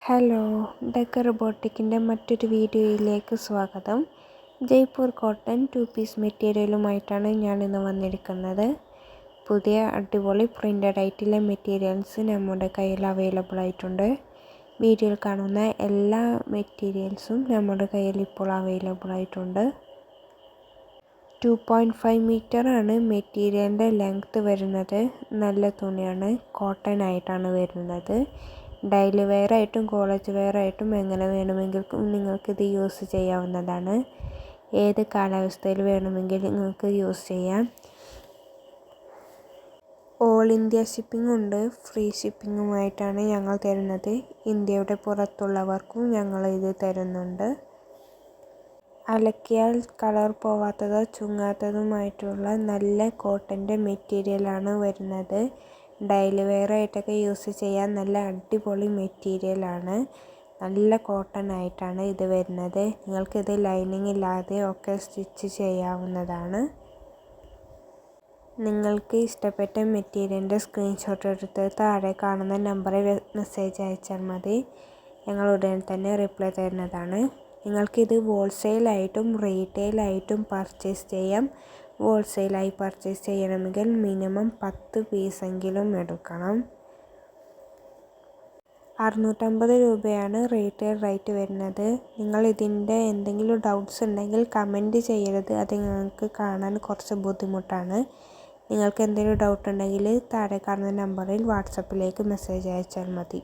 Hello, decker റോബോട്ടിക്കിൻ്റെ മറ്റൊരു വീഡിയോയിലേക്ക് സ്വാഗതം. ജയ്പൂർ കോട്ടൺ 2 പീസ് മെറ്റീരിയലുമായിട്ടാണ് ഞാനിന്ന് വന്നിരിക്കുന്നത്. പുതിയ അടിപൊളി പ്രിൻ്റഡ് ആയിട്ടുള്ള മെറ്റീരിയൽസ് നമ്മുടെ കയ്യിൽ അവൈലബിൾ ആയിട്ടുണ്ട്. വീഡിയോയിൽ കാണുന്ന എല്ലാ മെറ്റീരിയൽസും നമ്മുടെ കയ്യിൽ ഇപ്പോൾ അവൈലബിൾ ആയിട്ടുണ്ട്. 2.5 മീറ്ററാണ് മെറ്റീരിയലിൻ്റെ ലെങ്ത്ത് വരുന്നത്. നല്ല തുണിയാണ്, കോട്ടൺ ആയിട്ടാണ് വരുന്നത്. ഡെയിലി വെയർ ആയിട്ടും കോളേജ് വെയർ ആയിട്ടും എങ്ങനെ വേണമെങ്കിലും നിങ്ങൾക്കിത് യൂസ് ചെയ്യാവുന്നതാണ്. ഏത് കാലാവസ്ഥയിൽ വേണമെങ്കിലും നിങ്ങൾക്ക് യൂസ് ചെയ്യാം. ഓൾ ഇന്ത്യ ഷിപ്പിംഗ് ഉണ്ട്. ഫ്രീ ഷിപ്പിങ്ങുമായിട്ടാണ് ഞങ്ങൾ തരുന്നത്. ഇന്ത്യയുടെ പുറത്തുള്ളവർക്കും ഞങ്ങൾ ഇത് തരുന്നുണ്ട്. അലക്കിയാൽ കളർ പോവാത്തതോ ചുങ്ങാത്തതുമായിട്ടുള്ള നല്ല കോട്ടൻ്റെ മെറ്റീരിയലാണ് വരുന്നത്. ഡെയിലി വെയർ ആയിട്ടൊക്കെ യൂസ് ചെയ്യാൻ നല്ല അടിപൊളി മെറ്റീരിയലാണ്. നല്ല കോട്ടൺ ആയിട്ടാണ് ഇത് വരുന്നത്. നിങ്ങൾക്കിത് ലൈനിങ് ഇല്ലാതെ ഒക്കെ സ്റ്റിച്ച് ചെയ്യാവുന്നതാണ്. നിങ്ങൾക്ക് ഇഷ്ടപ്പെട്ട മെറ്റീരിയലിൻ്റെ സ്ക്രീൻഷോട്ട് എടുത്ത് താഴെ കാണുന്ന നമ്പറിൽ മെസ്സേജ് അയച്ചാൽ മതി. ഞങ്ങൾ ഉടൻ തന്നെ റിപ്ലൈ തരുന്നതാണ്. നിങ്ങൾക്കിത് ഹോൾസെയിലായിട്ടും റീറ്റെയിലായിട്ടും പർച്ചേസ് ചെയ്യാം. ഹോൾസെയിലായി പർച്ചേസ് ചെയ്യണമെങ്കിൽ മിനിമം 10 പീസെങ്കിലും എടുക്കണം. 650 രൂപയാണ് റീറ്റെയിൽ റേറ്റ് വരുന്നത്. നിങ്ങൾ ഇതിൻ്റെ എന്തെങ്കിലും ഡൗട്ട്സ് ഉണ്ടെങ്കിൽ കമൻറ്റ് ചെയ്യരുത്. അത് നിങ്ങൾക്ക് കാണാൻ കുറച്ച് ബുദ്ധിമുട്ടാണ്. നിങ്ങൾക്ക് എന്തെങ്കിലും ഡൗട്ട് ഉണ്ടെങ്കിൽ താഴെ കാണുന്ന നമ്പറിൽ വാട്സപ്പിലേക്ക് മെസ്സേജ് അയച്ചാൽ മതി.